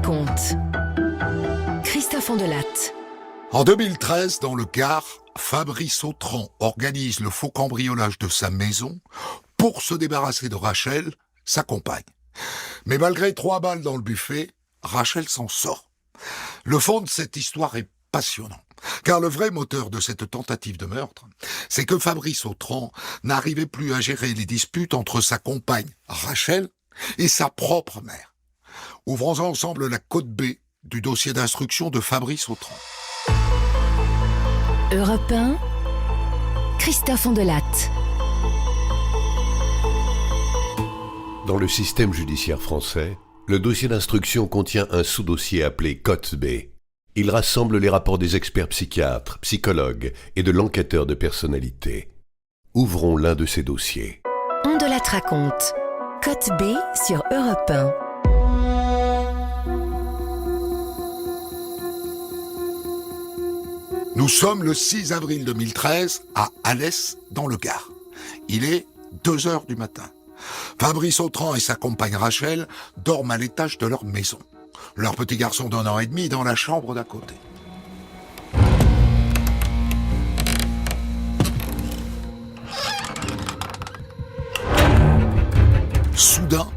raconte. Christophe Andelatte. En 2013, dans le Gard, Fabrice Autran organise le faux cambriolage de sa maison pour se débarrasser de Rachel, sa compagne. Mais malgré 3 balles dans le buffet, Rachel s'en sort. Le fond de cette histoire est passionnant, car le vrai moteur de cette tentative de meurtre, c'est que Fabrice Autran n'arrivait plus à gérer les disputes entre sa compagne Rachel et sa propre mère. Ouvrons ensemble la cote B du dossier d'instruction de Fabrice Autran. Europe 1, Christophe Andelatte. Dans le système judiciaire français, le dossier d'instruction contient un sous-dossier appelé cote B. Il rassemble les rapports des experts psychiatres, psychologues et de l'enquêteur de personnalité. Ouvrons l'un de ces dossiers. Andelatte raconte. Cote B sur Europe 1. Nous sommes le 6 avril 2013 à Alès, dans le Gard. Il est 2h du matin. Fabrice Autran et sa compagne Rachel dorment à l'étage de leur maison. Leur petit garçon d'1 an et demi dans la chambre d'à côté. Soudain,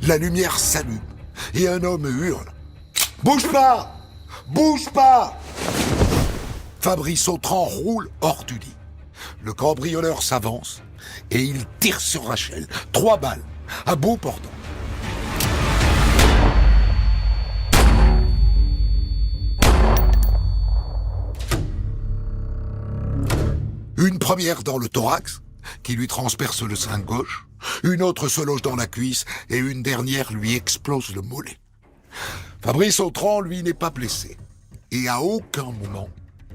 la lumière s'allume et un homme hurle. « Bouge pas! Bouge pas !» Fabrice Autran roule hors du lit. Le cambrioleur s'avance et il tire sur Rachel. 3 balles, à bout portant. Une première dans le thorax, qui lui transperce le sein gauche, une autre se loge dans la cuisse et une dernière lui explose le mollet. Fabrice Autran, lui, n'est pas blessé. Et à aucun moment,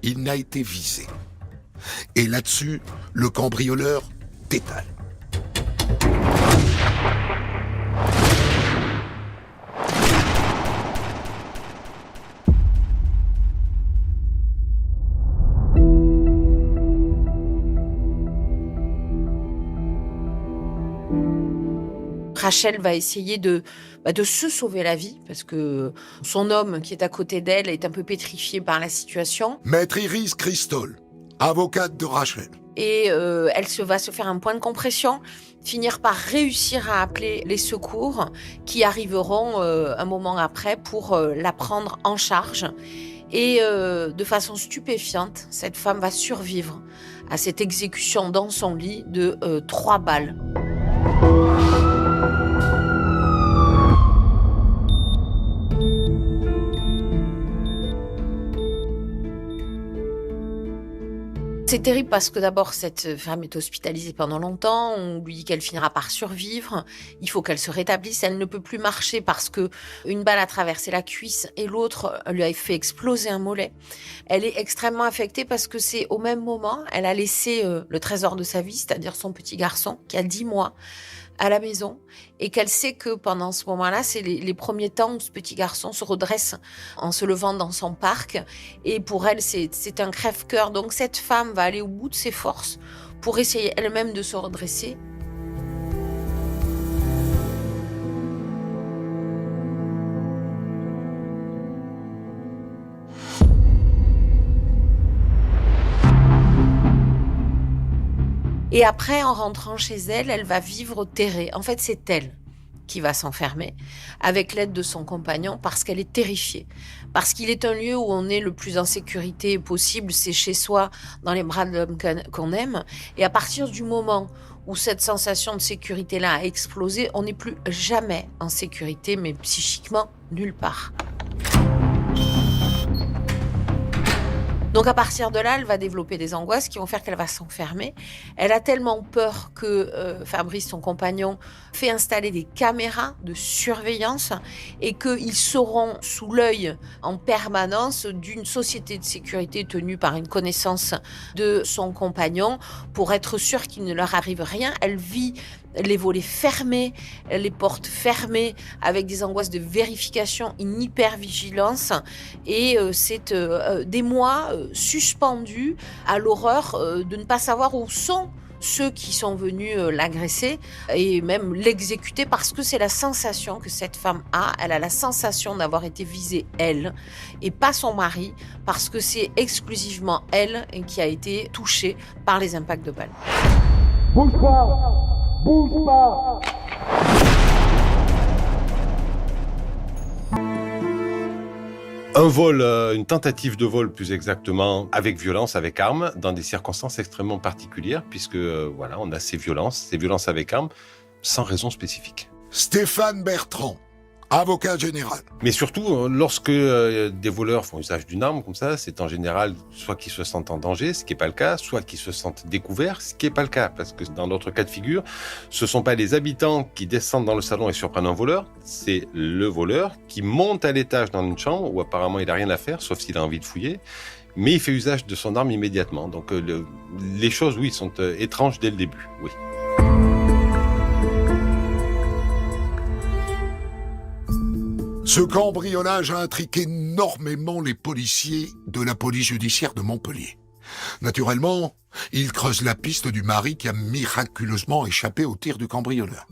il n'a été visé. Et là-dessus, le cambrioleur détale. Rachel va essayer de se sauver la vie parce que son homme qui est à côté d'elle est un peu pétrifié par la situation. Maître Iris Christol, avocate de Rachel. Et elle va se faire un point de compression, finir par réussir à appeler les secours qui arriveront un moment après pour la prendre en charge. Et de façon stupéfiante, cette femme va survivre à cette exécution dans son lit de 3 balles. C'est terrible parce que d'abord, cette femme est hospitalisée pendant longtemps. On lui dit qu'elle finira par survivre. Il faut qu'elle se rétablisse. Elle ne peut plus marcher parce que une balle a traversé la cuisse et l'autre lui a fait exploser un mollet. Elle est extrêmement affectée parce que c'est au même moment, elle a laissé le trésor de sa vie, c'est-à-dire son petit garçon qui a 10 mois, à la maison et qu'elle sait que pendant ce moment-là, c'est les premiers temps où ce petit garçon se redresse en se levant dans son parc et pour elle, c'est un crève-cœur. Donc cette femme va aller au bout de ses forces pour essayer elle-même de se redresser. Et après, en rentrant chez elle, elle va vivre terrée. En fait, c'est elle qui va s'enfermer avec l'aide de son compagnon parce qu'elle est terrifiée. Parce qu'il est un lieu où on est le plus en sécurité possible, c'est chez soi, dans les bras de l'homme qu'on aime. Et à partir du moment où cette sensation de sécurité-là a explosé, on n'est plus jamais en sécurité, mais psychiquement, nulle part. Donc à partir de là, elle va développer des angoisses qui vont faire qu'elle va s'enfermer. Elle a tellement peur que Fabrice, son compagnon, fait installer des caméras de surveillance et qu'ils seront sous l'œil en permanence d'une société de sécurité tenue par une connaissance de son compagnon pour être sûre qu'il ne leur arrive rien. Elle vit les volets fermés, les portes fermées, avec des angoisses de vérification, une hypervigilance. Et c'est des mois suspendus à l'horreur de ne pas savoir où sont ceux qui sont venus l'agresser et même l'exécuter, parce que c'est la sensation que cette femme a. Elle a la sensation d'avoir été visée, elle, et pas son mari, parce que c'est exclusivement elle qui a été touchée par les impacts de balles. Bouge pas! Bouge pas! Un vol, une tentative de vol plus exactement, avec violence, avec arme, dans des circonstances extrêmement particulières, puisque voilà, on a ces violences avec arme, sans raison spécifique. Stéphane Bertrand, avocat général. Mais surtout, lorsque des voleurs font usage d'une arme comme ça, c'est en général soit qu'ils se sentent en danger, ce qui n'est pas le cas, soit qu'ils se sentent découverts, ce qui n'est pas le cas. Parce que dans notre cas de figure, ce ne sont pas les habitants qui descendent dans le salon et surprennent un voleur, c'est le voleur qui monte à l'étage dans une chambre où apparemment il n'a rien à faire, sauf s'il a envie de fouiller, mais il fait usage de son arme immédiatement. Donc les choses, oui, sont étranges dès le début, oui. Ce cambriolage a intrigué énormément les policiers de la police judiciaire de Montpellier. Naturellement, ils creusent la piste du mari qui a miraculeusement échappé au tir du cambrioleur.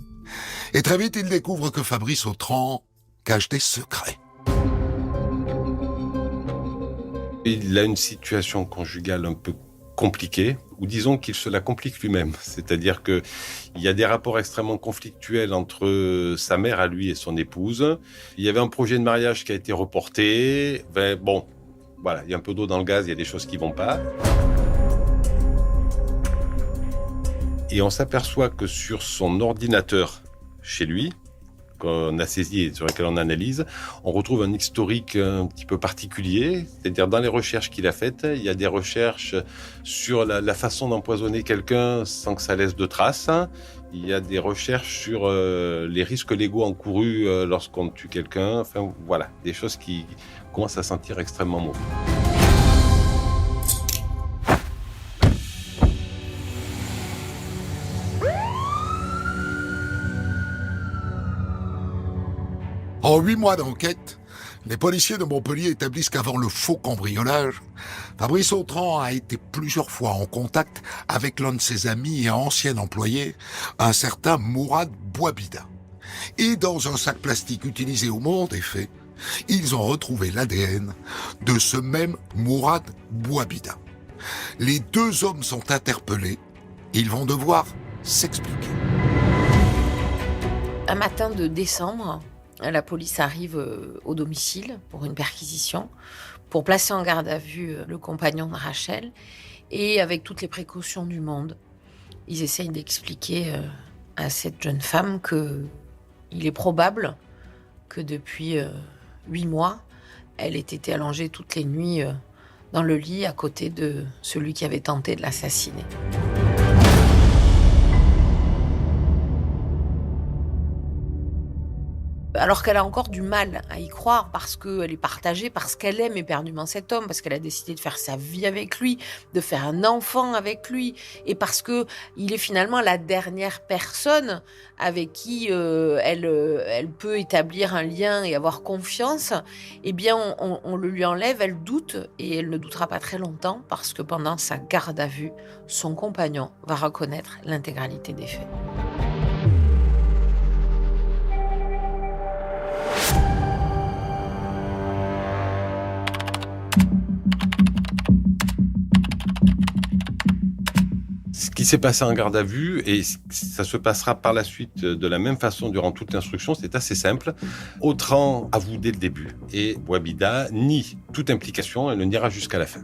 Et très vite, ils découvrent que Fabrice Autran cache des secrets. Il a une situation conjugale un peu compliquée, ou disons qu'il se la complique lui-même. C'est-à-dire qu'il y a des rapports extrêmement conflictuels entre sa mère à lui et son épouse. Il y avait un projet de mariage qui a été reporté. Bon, voilà, il y a un peu d'eau dans le gaz, il y a des choses qui ne vont pas. Et on s'aperçoit que sur son ordinateur, chez lui, qu'on a saisi et sur lequel on analyse, on retrouve un historique un petit peu particulier. C'est-à-dire, dans les recherches qu'il a faites, il y a des recherches sur la façon d'empoisonner quelqu'un sans que ça laisse de traces. Il y a des recherches sur les risques légaux encourus lorsqu'on tue quelqu'un. Enfin, voilà, des choses qui commencent à sentir extrêmement mauvais. En 8 mois d'enquête, les policiers de Montpellier établissent qu'avant le faux cambriolage, Fabrice Autran a été plusieurs fois en contact avec l'un de ses amis et ancien employé, un certain Mourad Bouabida. Et dans un sac plastique utilisé au moment des faits, ils ont retrouvé l'ADN de ce même Mourad Bouabida. Les deux hommes sont interpellés. Ils vont devoir s'expliquer. Un matin de décembre, la police arrive au domicile pour une perquisition, pour placer en garde à vue le compagnon de Rachel. Et avec toutes les précautions du monde, ils essayent d'expliquer à cette jeune femme qu'il est probable que depuis 8 mois, elle ait été allongée toutes les nuits dans le lit à côté de celui qui avait tenté de l'assassiner. Alors qu'elle a encore du mal à y croire parce qu'elle est partagée, parce qu'elle aime éperdument cet homme, parce qu'elle a décidé de faire sa vie avec lui, de faire un enfant avec lui, et parce qu'il est finalement la dernière personne avec qui elle peut établir un lien et avoir confiance. Eh bien, on le lui enlève, elle doute, et elle ne doutera pas très longtemps, parce que pendant sa garde à vue, son compagnon va reconnaître l'intégralité des faits. Ce qui s'est passé en garde à vue, et ça se passera par la suite de la même façon durant toute l'instruction, c'est assez simple. Autran avoue dès le début, et Bouabida nie toute implication, elle le niera jusqu'à la fin.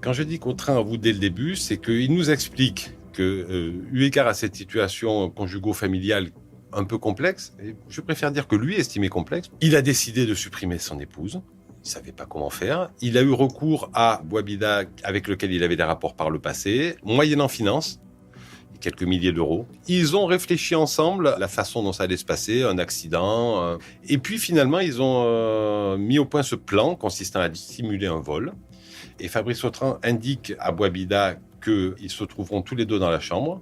Quand je dis qu'Autran avoue dès le début, c'est qu'il nous explique que, eu égard à cette situation conjugo-familiale un peu complexe, et je préfère dire que lui estimait complexe, il a décidé de supprimer son épouse. Il ne savait pas comment faire. Il a eu recours à Bouabida, avec lequel il avait des rapports par le passé, moyennant finance, quelques milliers d'euros. Ils ont réfléchi ensemble à la façon dont ça allait se passer, un accident. Et puis finalement, ils ont mis au point ce plan consistant à simuler un vol. Et Fabrice Autran indique à Bouabida qu'ils se trouveront tous les deux dans la chambre,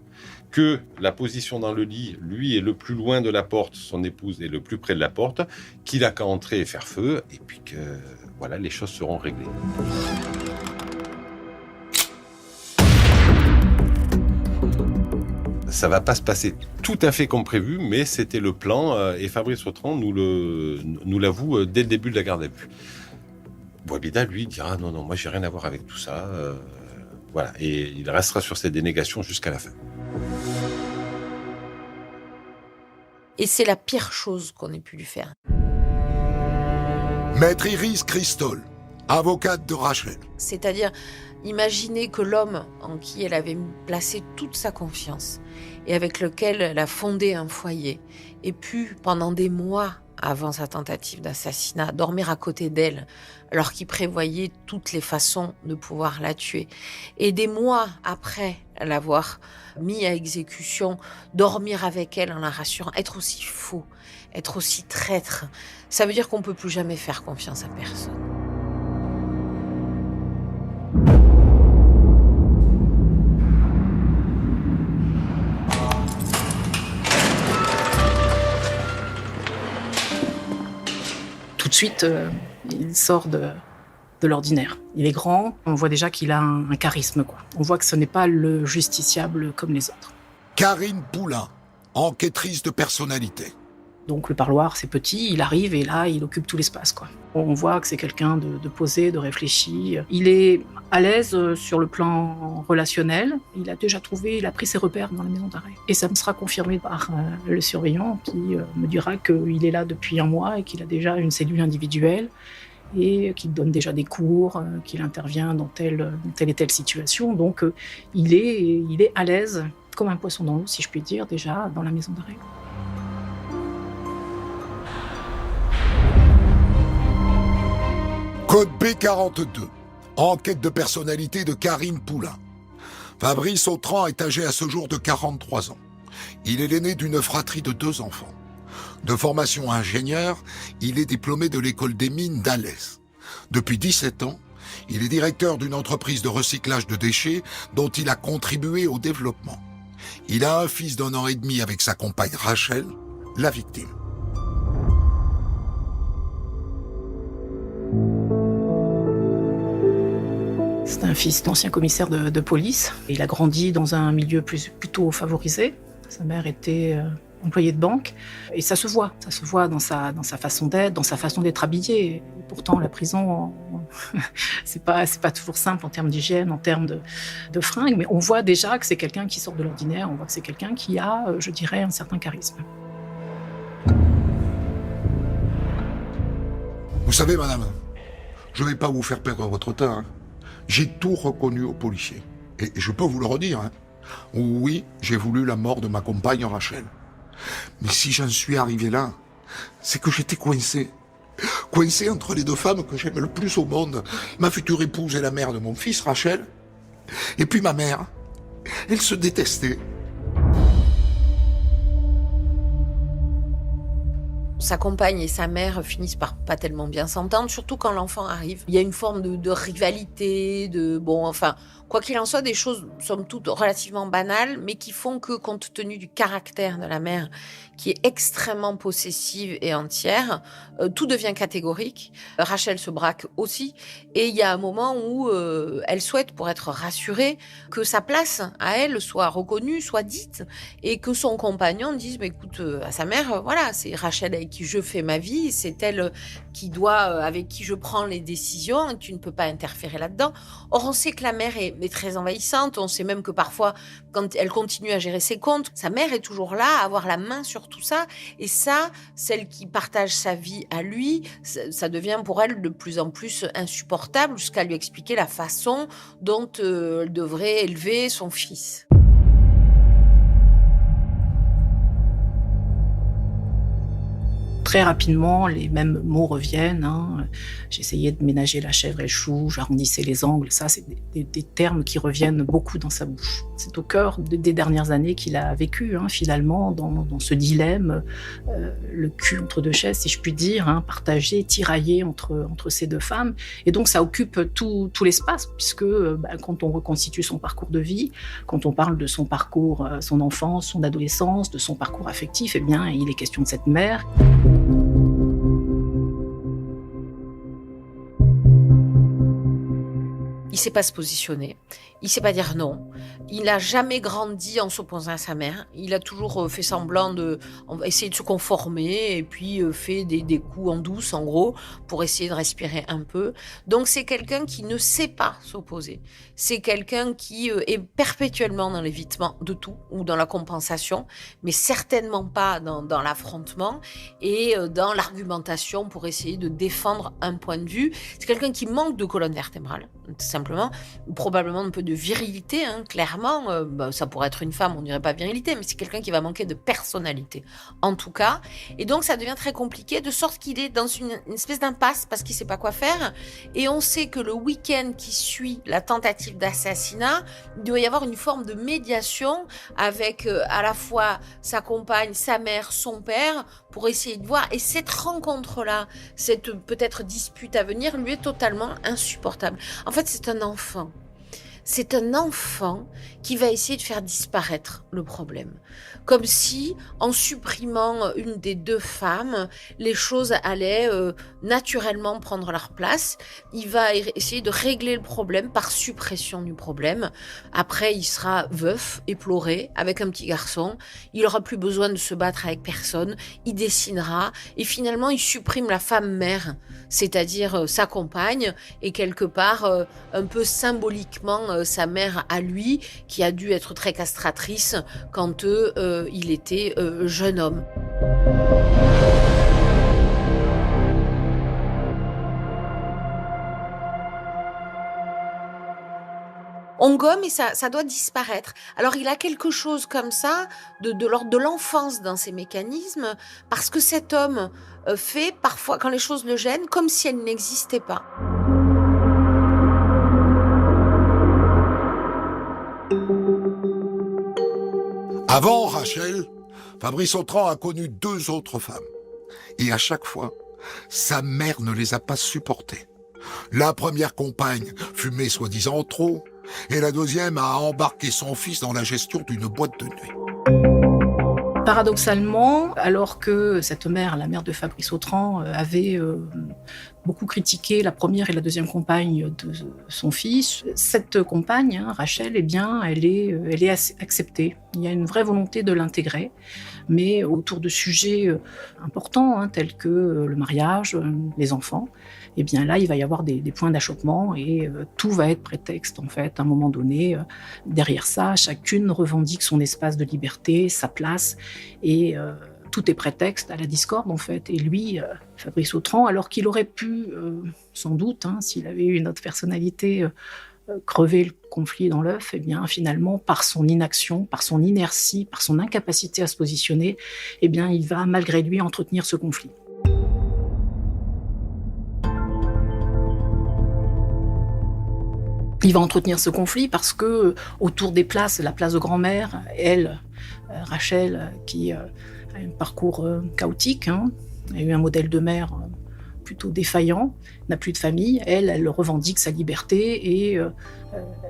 que la position dans le lit, lui est le plus loin de la porte, son épouse est le plus près de la porte, qu'il a qu'à entrer et faire feu, et puis que voilà, les choses seront réglées. Ça va pas se passer tout à fait comme prévu, mais c'était le plan et Fabrice Autran nous l'avoue dès le début de la garde à vue. Bouabida, lui, dira non, moi j'ai rien à voir avec tout ça. Voilà, et il restera sur ses dénégations jusqu'à la fin. Et c'est la pire chose qu'on ait pu lui faire. Maître Iris Christol, avocate de Rachel. C'est-à-dire, imaginez que l'homme en qui elle avait placé toute sa confiance et avec lequel elle a fondé un foyer ait pu, pendant des mois avant sa tentative d'assassinat, dormir à côté d'elle alors qu'il prévoyait toutes les façons de pouvoir la tuer. Et des mois après l'avoir mis à exécution, dormir avec elle en la rassurant, être aussi faux, être aussi traître, ça veut dire qu'on ne peut plus jamais faire confiance à personne. Tout de suite, il sort de l'ordinaire. Il est grand, on voit déjà qu'il a un charisme, quoi. On voit que ce n'est pas le justiciable comme les autres. Karine Poulain, enquêtrice de personnalité. Donc le parloir, c'est petit, il arrive et là, il occupe tout l'espace, quoi. On voit que c'est quelqu'un de posé, de réfléchi. Il est à l'aise sur le plan relationnel. Il a pris ses repères dans la maison d'arrêt. Et ça me sera confirmé par le surveillant qui me dira qu'il est là depuis un mois et qu'il a déjà une cellule individuelle et qu'il donne déjà des cours, qu'il intervient dans telle et telle situation. Donc il est à l'aise, comme un poisson dans l'eau, si je puis dire, déjà dans la maison d'arrêt. Code B42, enquête de personnalité de Karine Poulain. Fabrice Autran est âgé à ce jour de 43 ans. Il est l'aîné d'une fratrie de 2 enfants. De formation ingénieur, il est diplômé de l'école des mines d'Alès. Depuis 17 ans, il est directeur d'une entreprise de recyclage de déchets dont il a contribué au développement. Il a un fils d'1 an et demi avec sa compagne Rachel, la victime. C'est un fils d'ancien commissaire de police. Il a grandi dans un milieu plutôt favorisé. Sa mère était employée de banque. Et ça se voit dans sa façon d'être, dans sa façon d'être habillé. Et pourtant, la prison, c'est pas toujours simple en termes d'hygiène, en termes de fringues. Mais on voit déjà que c'est quelqu'un qui sort de l'ordinaire. On voit que c'est quelqu'un qui a, je dirais, un certain charisme. Vous savez, madame, je ne vais pas vous faire perdre votre temps, hein. J'ai tout reconnu aux policiers. Et je peux vous le redire, hein. Oui, j'ai voulu la mort de ma compagne Rachel. Mais si j'en suis arrivé là, c'est que j'étais coincé. Coincé entre les 2 femmes que j'aime le plus au monde. Ma future épouse et la mère de mon fils, Rachel. Et puis ma mère. Elle se détestait. Sa compagne et sa mère finissent par pas tellement bien s'entendre, surtout quand l'enfant arrive. Il y a une forme de rivalité, quoi qu'il en soit, des choses, somme toute, relativement banales, mais qui font que, compte tenu du caractère de la mère, qui est extrêmement possessive et entière, tout devient catégorique. Rachel se braque aussi, et il y a un moment où elle souhaite, pour être rassurée, que sa place à elle soit reconnue, soit dite, et que son compagnon dise, écoute, à sa mère, voilà, c'est Rachel avec qui je fais ma vie, c'est elle avec qui je prends les décisions, et tu ne peux pas interférer là-dedans. Or, on sait que la mère est très envahissante, on sait même que parfois, quand elle continue à gérer ses comptes, sa mère est toujours là, à avoir la main sur tout ça, et ça, celle qui partage sa vie à lui, ça devient pour elle de plus en plus insupportable, jusqu'à lui expliquer la façon dont elle devrait élever son fils. Très rapidement, les mêmes mots reviennent. J'essayais de ménager la chèvre et le chou, j'arrondissais les angles. Ça, c'est des termes qui reviennent beaucoup dans sa bouche. C'est au cœur des dernières années qu'il a vécu, finalement, dans ce dilemme, le cul entre 2 chaises, si je puis dire, partagé, tiraillé entre ces 2 femmes. Et donc, ça occupe tout l'espace, puisque quand on reconstitue son parcours de vie, quand on parle de son parcours, son enfance, son adolescence, de son parcours affectif, il est question de cette mère. il sait pas se positionner, il sait pas dire non, il n'a jamais grandi en s'opposant à sa mère, il a toujours fait semblant de essayer de se conformer et puis fait des coups en douce en gros pour essayer de respirer un peu. Donc c'est quelqu'un qui ne sait pas s'opposer, c'est quelqu'un qui est perpétuellement dans l'évitement de tout ou dans la compensation, mais certainement pas dans l'affrontement et dans l'argumentation pour essayer de défendre un point de vue. C'est quelqu'un qui manque de colonne vertébrale, tout simplement, probablement un peu de virilité, hein, clairement. Ça pourrait être une femme, on dirait pas virilité, mais c'est quelqu'un qui va manquer de personnalité, en tout cas. Et donc, ça devient très compliqué, de sorte qu'il est dans une espèce d'impasse parce qu'il sait pas quoi faire. Et on sait que le week-end qui suit la tentative d'assassinat, il doit y avoir une forme de médiation avec à la fois sa compagne, sa mère, son père, pour essayer de voir. Et cette rencontre-là, cette peut-être dispute à venir, lui est totalement insupportable. En fait, c'est un enfant. C'est un enfant qui va essayer de faire disparaître le problème. Comme si, en supprimant une des deux femmes, les choses allaient naturellement prendre leur place. Il va essayer de régler le problème par suppression du problème. Après, il sera veuf, éploré, avec un petit garçon. Il n'aura plus besoin de se battre avec personne. Il dessinera. Et finalement, il supprime la femme mère, c'est-à-dire sa compagne, et quelque part, un peu symboliquement, sa mère à lui, qui a dû être très castratrice quand il était jeune homme. On gomme et ça doit disparaître. Alors il a quelque chose comme ça de l'ordre de l'enfance dans ses mécanismes, parce que cet homme fait parfois, quand les choses le gênent, comme si elles n'existaient pas. Avant Rachel, Fabrice Autran a connu 2 autres femmes. Et à chaque fois, sa mère ne les a pas supportées. La première compagne fumait soi-disant trop, et la deuxième a embarqué son fils dans la gestion d'une boîte de nuit. Paradoxalement, alors que cette mère, la mère de Fabrice Autran, avait beaucoup critiqué la première et la deuxième compagne de son fils, cette compagne, Rachel, eh bien, elle est acceptée. Il y a une vraie volonté de l'intégrer, mais autour de sujets importants, tels que le mariage, les enfants. Eh bien là, il va y avoir des points d'achoppement et tout va être prétexte, en fait, à un moment donné. Derrière ça, chacune revendique son espace de liberté, sa place, et tout est prétexte à la discorde, en fait. Et lui, Fabrice Autran, alors qu'il aurait pu, sans doute, s'il avait eu une autre personnalité, crever le conflit dans l'œuf, eh bien finalement, par son inaction, par son inertie, par son incapacité à se positionner, eh bien il va malgré lui entretenir ce conflit. Il va entretenir ce conflit parce que autour des places, la place de grand-mère, elle, Rachel, qui a un parcours chaotique, a eu un modèle de mère plutôt défaillant, n'a plus de famille, elle revendique sa liberté et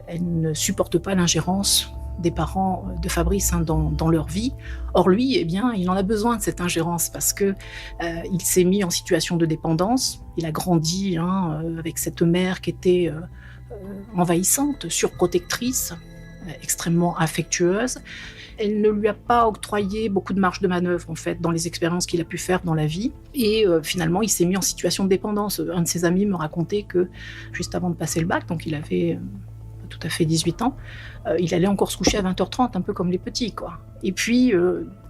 elle ne supporte pas l'ingérence des parents de Fabrice dans leur vie. Or lui, eh bien, il en a besoin de cette ingérence parce que il s'est mis en situation de dépendance. Il a grandi avec cette mère qui était envahissante, surprotectrice, extrêmement affectueuse. Elle ne lui a pas octroyé beaucoup de marge de manœuvre, en fait, dans les expériences qu'il a pu faire dans la vie. Et finalement, il s'est mis en situation de dépendance. Un de ses amis me racontait que, juste avant de passer le bac, donc il avait tout à fait 18 ans, il allait encore se coucher à 20h30, un peu comme les petits, quoi. Et puis,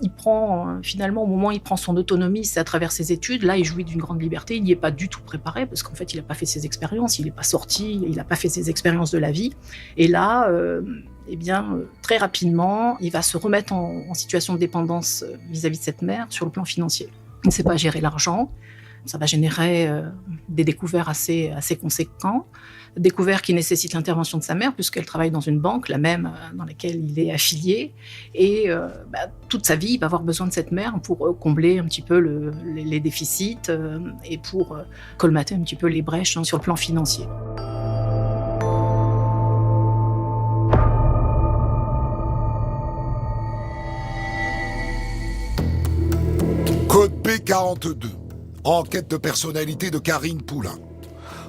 il prend, finalement, au moment où il prend son autonomie, c'est à travers ses études. Là, il jouit d'une grande liberté. Il n'y est pas du tout préparé, parce qu'en fait, il n'a pas fait ses expériences, il n'est pas sorti, il n'a pas fait ses expériences de la vie. Et là, eh bien, très rapidement, il va se remettre en situation de dépendance vis-à-vis de cette mère sur le plan financier. Il ne sait pas gérer l'argent. Ça va générer des découvertes assez conséquents, découvertes qui nécessitent l'intervention de sa mère, puisqu'elle travaille dans une banque, la même dans laquelle il est affilié. Et toute sa vie, il va avoir besoin de cette mère pour combler un petit peu les déficits et pour colmater un petit peu les brèches sur le plan financier. Code B42. Enquête de personnalité de Karine Poulain.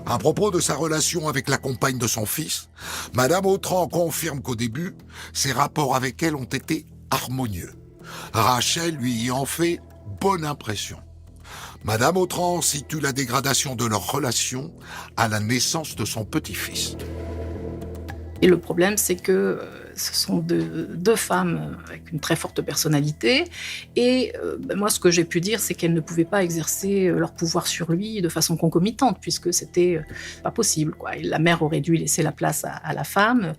À propos de sa relation avec la compagne de son fils, Madame Autran confirme qu'au début, ses rapports avec elle ont été harmonieux. Rachel lui en fait bonne impression. Madame Autran situe la dégradation de leur relation à la naissance de son petit-fils. Et le problème, c'est que ce sont deux femmes avec une très forte personnalité. Et moi, ce que j'ai pu dire, c'est qu'elles ne pouvaient pas exercer leur pouvoir sur lui de façon concomitante, puisque c'était pas possible, quoi. Et la mère aurait dû laisser la place à la femme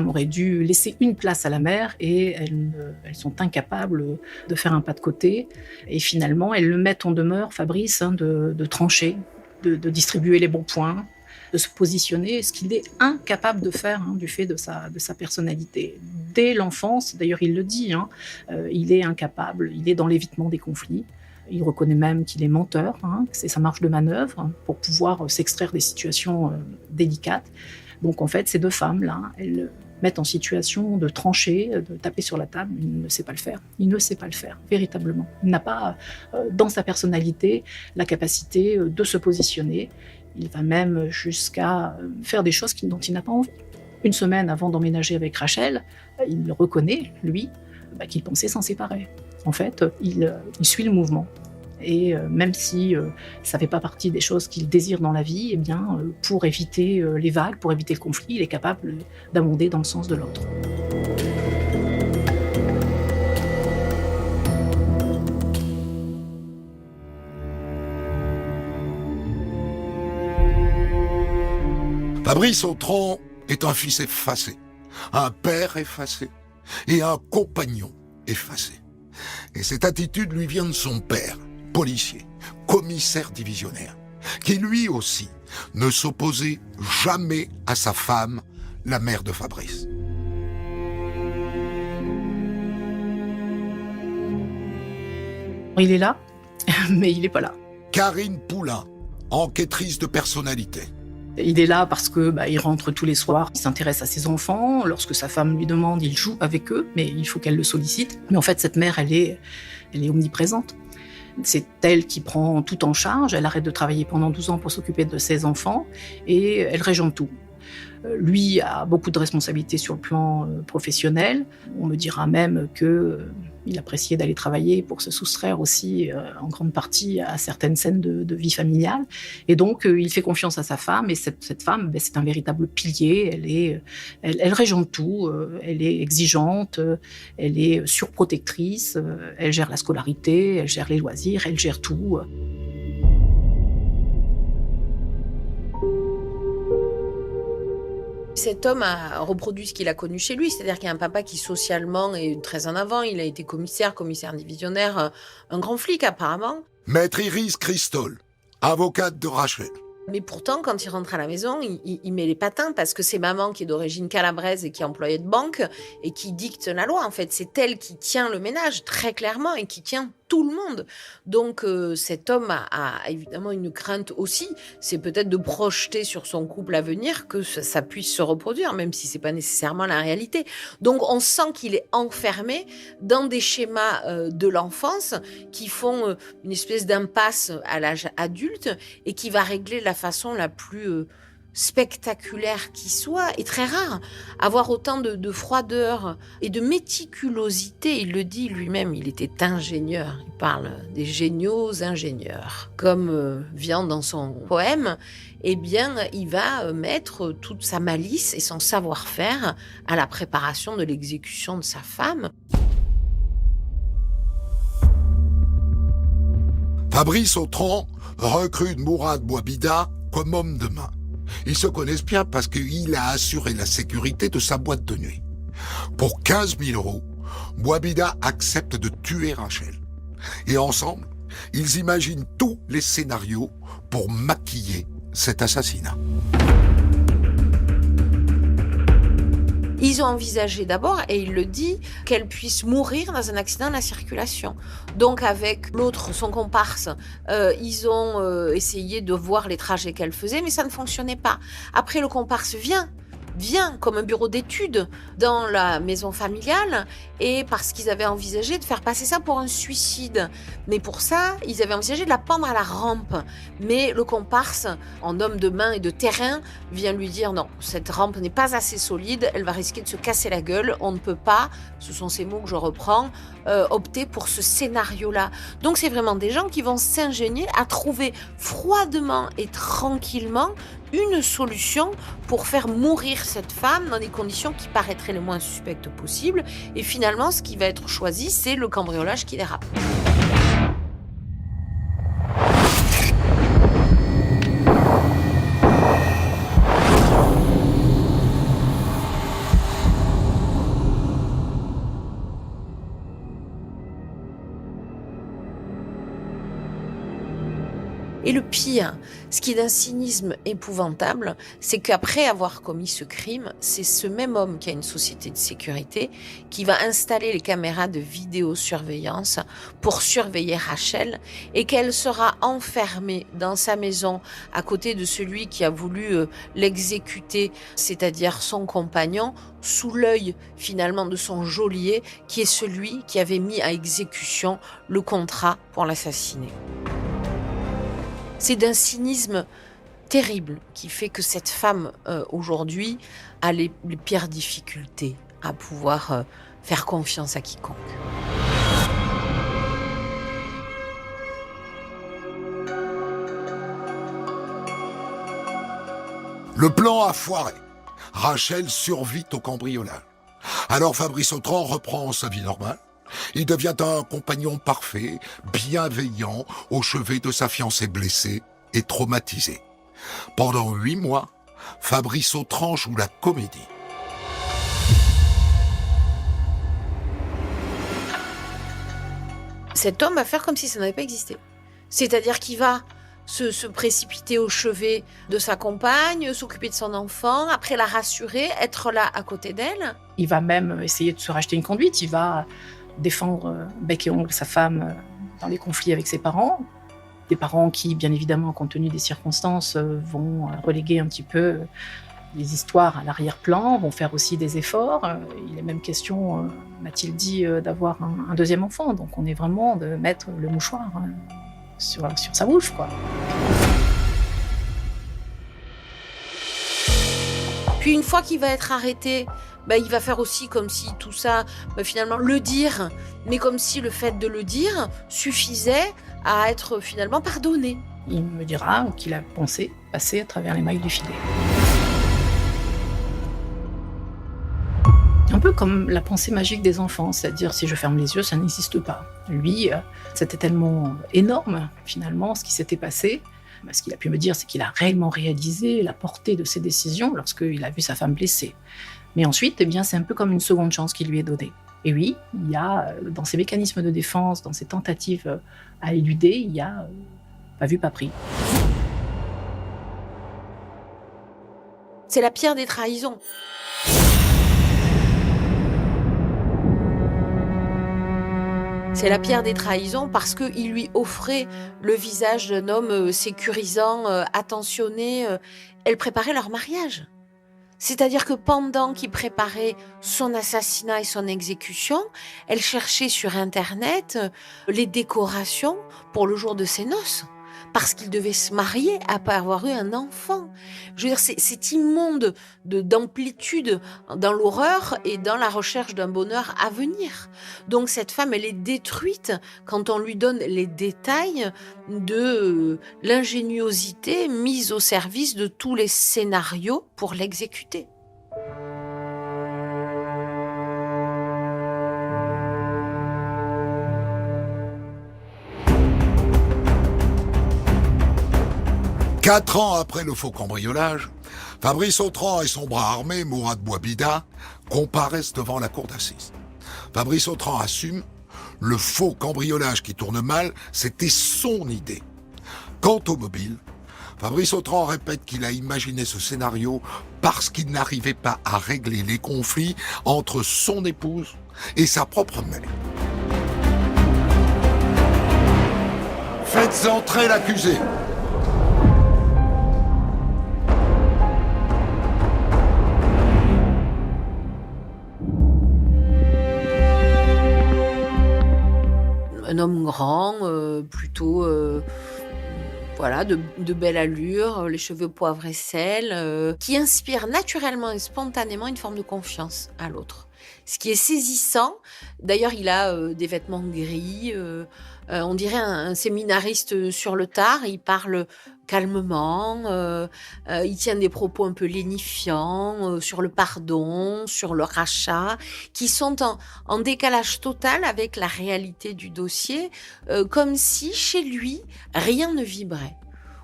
aurait dû laisser une place à la mère, et elles sont incapables de faire un pas de côté. Et finalement, elles le mettent en demeure, Fabrice, de trancher, de distribuer les bons points, de se positionner, ce qu'il est incapable de faire du fait de sa personnalité. Dès l'enfance, d'ailleurs il le dit, il est incapable, il est dans l'évitement des conflits. Il reconnaît même qu'il est menteur, c'est sa marge de manœuvre pour pouvoir s'extraire des situations délicates. Donc en fait, ces deux femmes-là, elles mettent en situation de trancher, de taper sur la table. Il ne sait pas le faire. Il ne sait pas le faire, véritablement. Il n'a pas, dans sa personnalité, la capacité de se positionner. Il va même jusqu'à faire des choses dont il n'a pas envie. Une semaine avant d'emménager avec Rachel, il reconnaît, lui, qu'il pensait s'en séparer. En fait, il suit le mouvement. Et même si ça ne fait pas partie des choses qu'il désire dans la vie, eh bien, pour éviter les vagues, pour éviter le conflit, il est capable d'abonder dans le sens de l'autre. Fabrice Autran est un fils effacé, un père effacé et un compagnon effacé. Et cette attitude lui vient de son père, policier, commissaire divisionnaire, qui lui aussi ne s'opposait jamais à sa femme, la mère de Fabrice. Il est là, mais il n'est pas là. Karine Poulain, enquêtrice de personnalité. Il est là parce que il rentre tous les soirs, il s'intéresse à ses enfants. Lorsque sa femme lui demande, il joue avec eux, mais il faut qu'elle le sollicite. Mais en fait, cette mère, elle est omniprésente. C'est elle qui prend tout en charge. Elle arrête de travailler pendant 12 ans pour s'occuper de ses enfants et elle régente tout. Lui a beaucoup de responsabilités sur le plan professionnel. On me dira même qu'il appréciait d'aller travailler pour se soustraire aussi en grande partie à certaines scènes de vie familiale. Et donc, il fait confiance à sa femme. Et cette femme, c'est un véritable pilier. Elle régente tout. Elle est exigeante. Elle est surprotectrice. Elle gère la scolarité. Elle gère les loisirs. Elle gère tout. Cet homme a reproduit ce qu'il a connu chez lui, c'est-à-dire qu'il y a un papa qui socialement est très en avant, il a été commissaire divisionnaire, un grand flic apparemment. Maître Iris Christol, avocate de Rachel. Mais pourtant, quand il rentre à la maison, il met les patins parce que c'est maman qui est d'origine calabraise et qui est employée de banque et qui dicte la loi. En fait, c'est elle qui tient le ménage, très clairement, et qui tient tout le monde. Donc, cet homme a évidemment une crainte aussi. C'est peut-être de projeter sur son couple à venir que ça puisse se reproduire, même si c'est pas nécessairement la réalité. Donc, on sent qu'il est enfermé dans des schémas de l'enfance qui font une espèce d'impasse à l'âge adulte et qui va régler la façon la plus spectaculaire qui soit, et très rare. Avoir autant de froideur et de méticulosité, il le dit lui-même, il était ingénieur. Il parle des géniaux ingénieurs. Comme vient dans son poème, eh bien, il va mettre toute sa malice et son savoir-faire à la préparation de l'exécution de sa femme. Fabrice Autran recrute Mourad Bouabida comme homme de main. Ils se connaissent bien parce qu'il a assuré la sécurité de sa boîte de nuit. Pour 15 000 €, Bouabida accepte de tuer Rachel. Et ensemble, ils imaginent tous les scénarios pour maquiller cet assassinat. Ils ont envisagé d'abord, et il le dit, qu'elle puisse mourir dans un accident de la circulation. Donc avec l'autre, son comparse, ils ont essayé de voir les trajets qu'elle faisait, mais ça ne fonctionnait pas. Après, le comparse vient vient comme un bureau d'études dans la maison familiale et parce qu'ils avaient envisagé de faire passer ça pour un suicide. Mais pour ça, ils avaient envisagé de la pendre à la rampe. Mais le comparse, en homme de main et de terrain, vient lui dire non, cette rampe n'est pas assez solide, elle va risquer de se casser la gueule, on ne peut pas, ce sont ces mots que je reprends, opter pour ce scénario-là. Donc c'est vraiment des gens qui vont s'ingénier à trouver froidement et tranquillement une solution pour faire mourir cette femme dans des conditions qui paraîtraient les moins suspectes possibles. Et finalement, ce qui va être choisi, c'est le cambriolage qui dérape. Et le pire, ce qui est d'un cynisme épouvantable, c'est qu'après avoir commis ce crime, c'est ce même homme qui a une société de sécurité qui va installer les caméras de vidéosurveillance pour surveiller Rachel et qu'elle sera enfermée dans sa maison à côté de celui qui a voulu l'exécuter, c'est-à-dire son compagnon, sous l'œil finalement de son geôlier qui est celui qui avait mis à exécution le contrat pour l'assassiner. C'est d'un cynisme terrible qui fait que cette femme, aujourd'hui, a les pires difficultés à pouvoir faire confiance à quiconque. Le plan a foiré. Rachel survit au cambriolage. Alors Fabrice Autran reprend sa vie normale. Il devient un compagnon parfait, bienveillant, au chevet de sa fiancée blessée et traumatisée. Pendant 8 mois, Fabrice Autran joue la comédie. Cet homme va faire comme si ça n'avait pas existé. C'est-à-dire qu'il va se précipiter au chevet de sa compagne, s'occuper de son enfant, après la rassurer, être là à côté d'elle. Il va même essayer de se racheter une conduite, il va défendre bec et ongle sa femme dans les conflits avec ses parents. Des parents qui, bien évidemment, compte tenu des circonstances, vont reléguer un petit peu les histoires à l'arrière-plan, vont faire aussi des efforts. Il est même question, m'a-t-il dit, d'avoir un deuxième enfant. Donc on est vraiment de mettre le mouchoir sur sa bouche, quoi. Puis une fois qu'il va être arrêté, il va faire aussi comme si tout ça, finalement, le dire, mais comme si le fait de le dire suffisait à être finalement pardonné. Il me dira qu'il a pensé passer à travers les mailles du filet. Un peu comme la pensée magique des enfants, c'est-à-dire si je ferme les yeux, ça n'existe pas. Lui, c'était tellement énorme, finalement, ce qui s'était passé. Ce qu'il a pu me dire, c'est qu'il a réellement réalisé la portée de ses décisions lorsqu'il a vu sa femme blessée. Mais ensuite, c'est un peu comme une seconde chance qui lui est donnée. Et oui, il y a, dans ses mécanismes de défense, dans ses tentatives à éluder, il y a pas vu, pas pris. C'est la pire des trahisons. C'est la pire des trahisons parce qu'il lui offrait le visage d'un homme sécurisant, attentionné. Elle préparait leur mariage. C'est-à-dire que pendant qu'il préparait son assassinat et son exécution, elle cherchait sur Internet les décorations pour le jour de ses noces. Parce qu'il devait se marier après avoir eu un enfant. Je veux dire, c'est immonde d'amplitude dans l'horreur et dans la recherche d'un bonheur à venir. Donc cette femme, elle est détruite quand on lui donne les détails de l'ingéniosité mise au service de tous les scénarios pour l'exécuter. Quatre ans après le faux cambriolage, Fabrice Autran et son bras armé, Mourad Bouabida, comparaissent devant la cour d'assises. Fabrice Autran assume, le faux cambriolage qui tourne mal, c'était son idée. Quant au mobile, Fabrice Autran répète qu'il a imaginé ce scénario parce qu'il n'arrivait pas à régler les conflits entre son épouse et sa propre mère. Faites entrer l'accusé. homme grand, plutôt voilà, de belle allure, les cheveux poivre et sel, qui inspire naturellement et spontanément une forme de confiance à l'autre. Ce qui est saisissant, d'ailleurs il a des vêtements gris, on dirait un séminariste sur le tard, il parle calmement, il tient des propos un peu lénifiants sur le pardon, sur le rachat, qui sont en décalage total avec la réalité du dossier, comme si chez lui rien ne vibrait.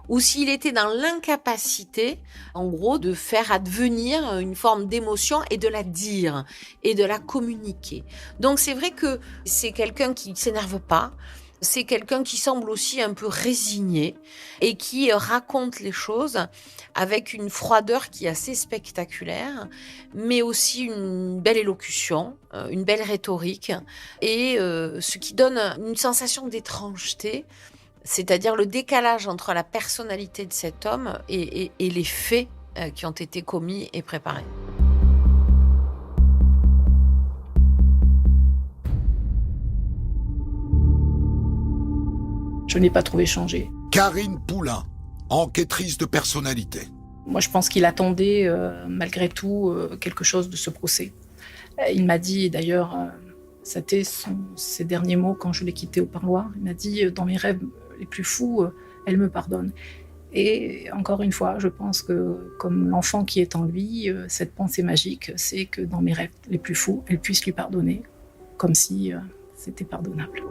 Ou s'il était dans l'incapacité, en gros, de faire advenir une forme d'émotion et de la dire et de la communiquer. Donc c'est vrai que c'est quelqu'un qui ne s'énerve pas, c'est quelqu'un qui semble aussi un peu résigné et qui raconte les choses avec une froideur qui est assez spectaculaire, mais aussi une belle élocution, une belle rhétorique et ce qui donne une sensation d'étrangeté. C'est-à-dire le décalage entre la personnalité de cet homme et les faits qui ont été commis et préparés. Je n'ai pas trouvé changé. Karine Poulain, enquêtrice de personnalité. Moi, je pense qu'il attendait, malgré tout, quelque chose de ce procès. Il m'a dit, d'ailleurs, c'était ses derniers mots quand je l'ai quitté au parloir. Il m'a dit, dans mes rêves les plus fous, elle me pardonne. Et encore une fois, je pense que, comme l'enfant qui est en lui, cette pensée magique, c'est que dans mes rêves les plus fous, elle puisse lui pardonner, comme si c'était pardonnable.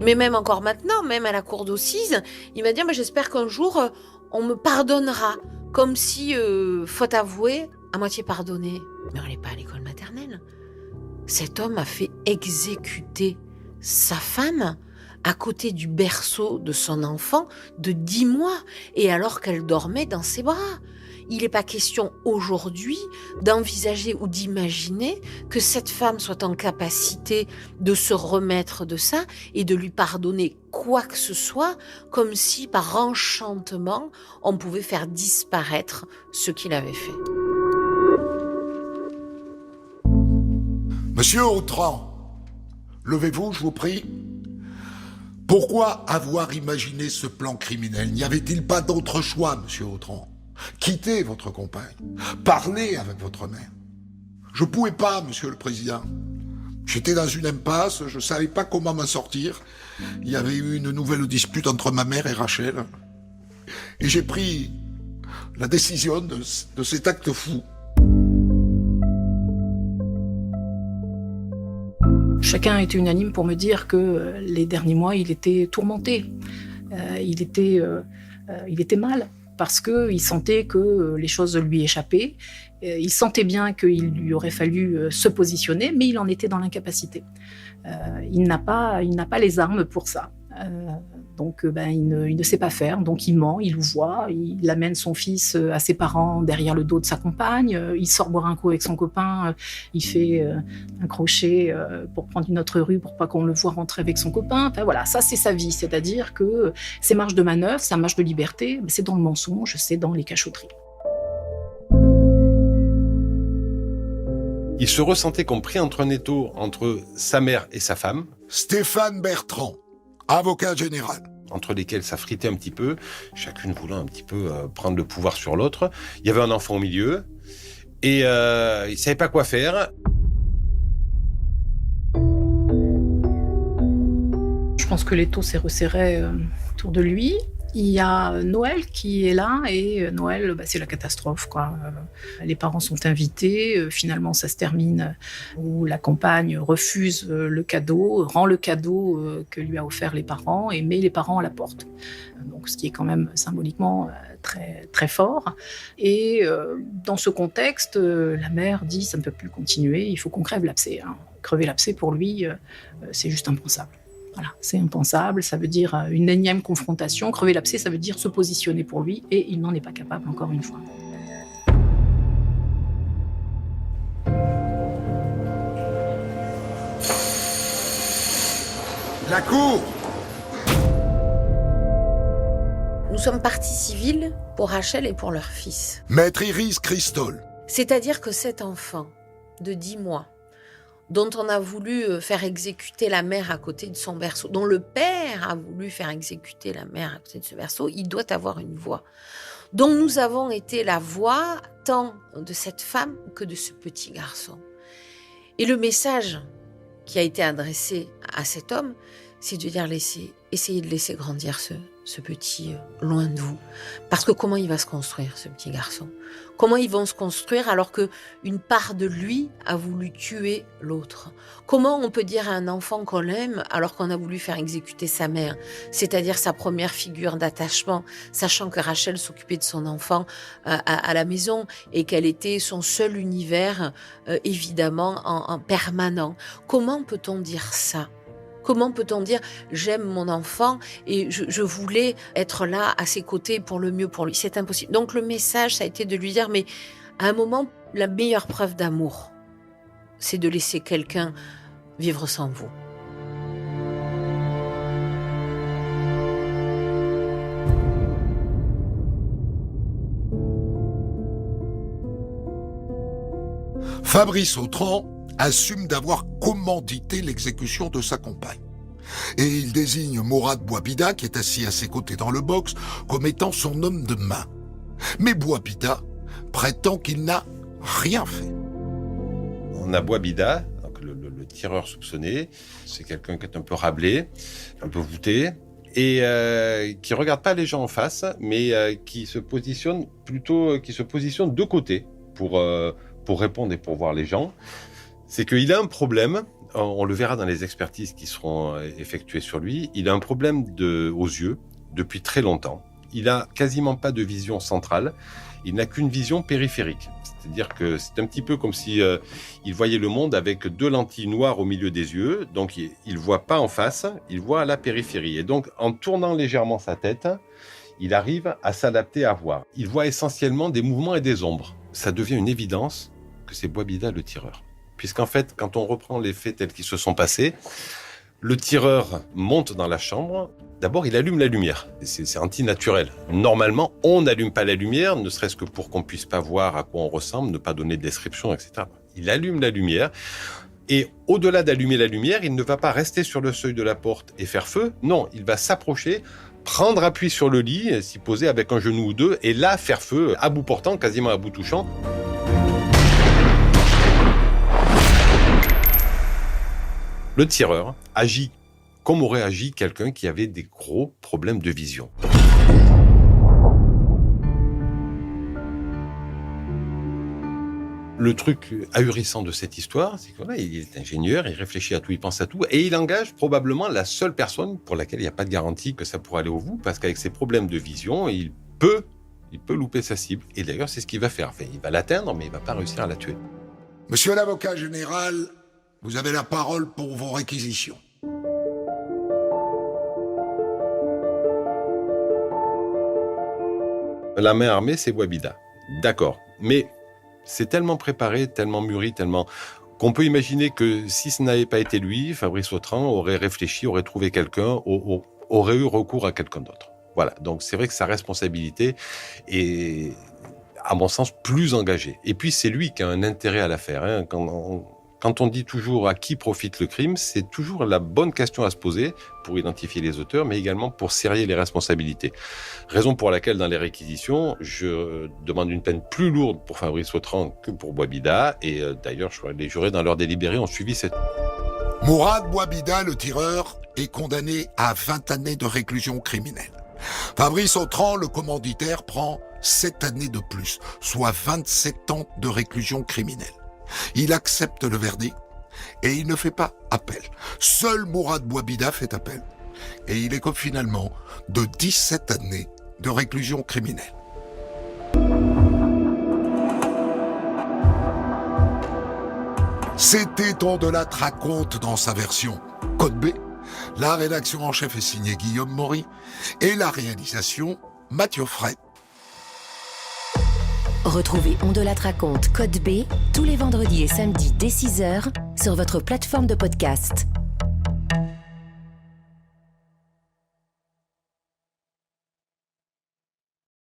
Mais même encore maintenant, même à la cour d'assises, il m'a dit « j'espère qu'un jour, on me pardonnera ». Comme si, faute avouée, à moitié pardonnée. Mais on n'est pas à l'école maternelle. Cet homme a fait exécuter sa femme à côté du berceau de son enfant de 10 mois, et alors qu'elle dormait dans ses bras. Il n'est pas question aujourd'hui d'envisager ou d'imaginer que cette femme soit en capacité de se remettre de ça et de lui pardonner quoi que ce soit, comme si par enchantement, on pouvait faire disparaître ce qu'il avait fait. Monsieur Autran, levez-vous, je vous prie. Pourquoi avoir imaginé ce plan criminel? N'y avait-il pas d'autre choix, monsieur Autran? Quittez votre compagne. Parlez avec votre mère. Je pouvais pas, monsieur le président. J'étais dans une impasse, je savais pas comment m'en sortir. Il y avait eu une nouvelle dispute entre ma mère et Rachel. Et j'ai pris la décision de cet acte fou. Chacun était unanime pour me dire que les derniers mois, il était tourmenté. Il était mal. Parce qu'il sentait que les choses lui échappaient. Il sentait bien qu'il lui aurait fallu se positionner, mais il en était dans l'incapacité. Il n'a pas les armes pour ça. Donc, il ne sait pas faire. Donc, il ment, il louvoie, il amène son fils à ses parents derrière le dos de sa compagne. Il sort boire un coup avec son copain. Il fait un crochet pour prendre une autre rue pour pas qu'on le voie rentrer avec son copain. Enfin, voilà, ça, c'est sa vie. C'est-à-dire que ses marges de manœuvre, sa marge de liberté, c'est dans le mensonge, c'est dans les cachotteries. Il se ressentait comme pris entre un étau entre sa mère et sa femme. Stéphane Bertrand, avocat général. Entre lesquels ça fritait un petit peu, chacune voulant un petit peu prendre le pouvoir sur l'autre. Il y avait un enfant au milieu, et il ne savait pas quoi faire. Je pense que l'étau s'est resserré autour de lui. Il y a Noël qui est là, et Noël, c'est la catastrophe, quoi. Les parents sont invités, finalement ça se termine où la compagne refuse le cadeau, rend le cadeau que lui a offert les parents et met les parents à la porte. Donc, ce qui est quand même symboliquement très, très fort. Et dans ce contexte, la mère dit « ça ne peut plus continuer, il faut qu'on crève l'abcès ». Crever l'abcès, pour lui, c'est juste impensable. Voilà, c'est impensable, ça veut dire une énième confrontation. Crever l'abcès, ça veut dire se positionner pour lui, et il n'en est pas capable, encore une fois. La cour! Nous sommes partie civile pour Rachel et pour leur fils. Maître Iris Christol. C'est-à-dire que cet enfant de 10 mois, dont on a voulu faire exécuter la mère à côté de son berceau, dont le père a voulu faire exécuter la mère à côté de ce berceau, il doit avoir une voix, dont nous avons été la voix tant de cette femme que de ce petit garçon. Et le message qui a été adressé à cet homme, c'est de dire essayez de laisser grandir ce petit loin de vous. Parce que comment il va se construire, ce petit garçon ? Comment ils vont se construire alors qu'une part de lui a voulu tuer l'autre ? Comment on peut dire à un enfant qu'on l'aime alors qu'on a voulu faire exécuter sa mère, c'est-à-dire sa première figure d'attachement, sachant que Rachel s'occupait de son enfant à la maison et qu'elle était son seul univers, évidemment, en permanent. Comment peut-on dire ça ? Comment peut-on dire « j'aime mon enfant et je voulais être là à ses côtés pour le mieux pour lui ». C'est impossible. Donc le message, ça a été de lui dire « mais à un moment, la meilleure preuve d'amour, c'est de laisser quelqu'un vivre sans vous ». Fabrice Autran assume d'avoir commandité l'exécution de sa compagne. Et il désigne Mourad Bouabida, qui est assis à ses côtés dans le box, comme étant son homme de main. Mais Bouabida prétend qu'il n'a rien fait. On a Bouabida, donc le tireur soupçonné. C'est quelqu'un qui est un peu rablé, un peu voûté, et qui regarde pas les gens en face, mais qui se positionne de côté pour répondre et pour voir les gens. C'est qu'il a un problème, on le verra dans les expertises qui seront effectuées sur lui, il a un problème aux yeux depuis très longtemps. Il a quasiment pas de vision centrale, il n'a qu'une vision périphérique. C'est-à-dire que c'est un petit peu comme si il voyait le monde avec 2 lentilles noires au milieu des yeux, donc il voit pas en face, il voit à la périphérie. Et donc en tournant légèrement sa tête, il arrive à s'adapter à voir. Il voit essentiellement des mouvements et des ombres. Ça devient une évidence que c'est Bouabida le tireur. Puisqu'en fait, quand on reprend les faits tels qu'ils se sont passés, le tireur monte dans la chambre. D'abord, il allume la lumière. C'est antinaturel. Normalement, on n'allume pas la lumière, ne serait-ce que pour qu'on puisse pas voir à quoi on ressemble, ne pas donner de description, etc. Il allume la lumière. Et au-delà d'allumer la lumière, il ne va pas rester sur le seuil de la porte et faire feu. Non, il va s'approcher, prendre appui sur le lit, s'y poser avec un genou ou deux, et là, faire feu à bout portant, quasiment à bout touchant. Le tireur agit comme aurait agi quelqu'un qui avait des gros problèmes de vision. Le truc ahurissant de cette histoire, c'est qu'il est ingénieur, il réfléchit à tout, il pense à tout, et il engage probablement la seule personne pour laquelle il n'y a pas de garantie que ça pourra aller au bout, parce qu'avec ses problèmes de vision, il peut louper sa cible. Et d'ailleurs, c'est ce qu'il va faire. Enfin, il va l'atteindre, mais il ne va pas réussir à la tuer. Monsieur l'avocat général, vous avez la parole pour vos réquisitions. La main armée, c'est Bouabida. D'accord. Mais c'est tellement préparé, tellement mûri, tellement qu'on peut imaginer que si ce n'avait pas été lui, Fabrice Autran aurait réfléchi, aurait trouvé quelqu'un, aurait eu recours à quelqu'un d'autre. Voilà. Donc c'est vrai que sa responsabilité est, à mon sens, plus engagée. Et puis c'est lui qui a un intérêt à l'affaire. Hein. Quand on dit toujours à qui profite le crime, c'est toujours la bonne question à se poser pour identifier les auteurs, mais également pour serrer les responsabilités. Raison pour laquelle, dans les réquisitions, je demande une peine plus lourde pour Fabrice Autran que pour Bouabida. Et d'ailleurs, les jurés, dans leur délibéré, ont suivi cette... Mourad Bouabida, le tireur, est condamné à 20 années de réclusion criminelle. Fabrice Autran, le commanditaire, prend 7 années de plus, soit 27 ans de réclusion criminelle. Il accepte le verdict et il ne fait pas appel. Seul Mourad Bouabida fait appel. Et il écope finalement de 17 années de réclusion criminelle. C'était On de la raconte dans sa version Code B. La rédaction en chef est signée Guillaume Maury et la réalisation Mathieu Fray. Retrouvez On de la raconte Code B tous les vendredis et samedis dès 6h sur votre plateforme de podcast.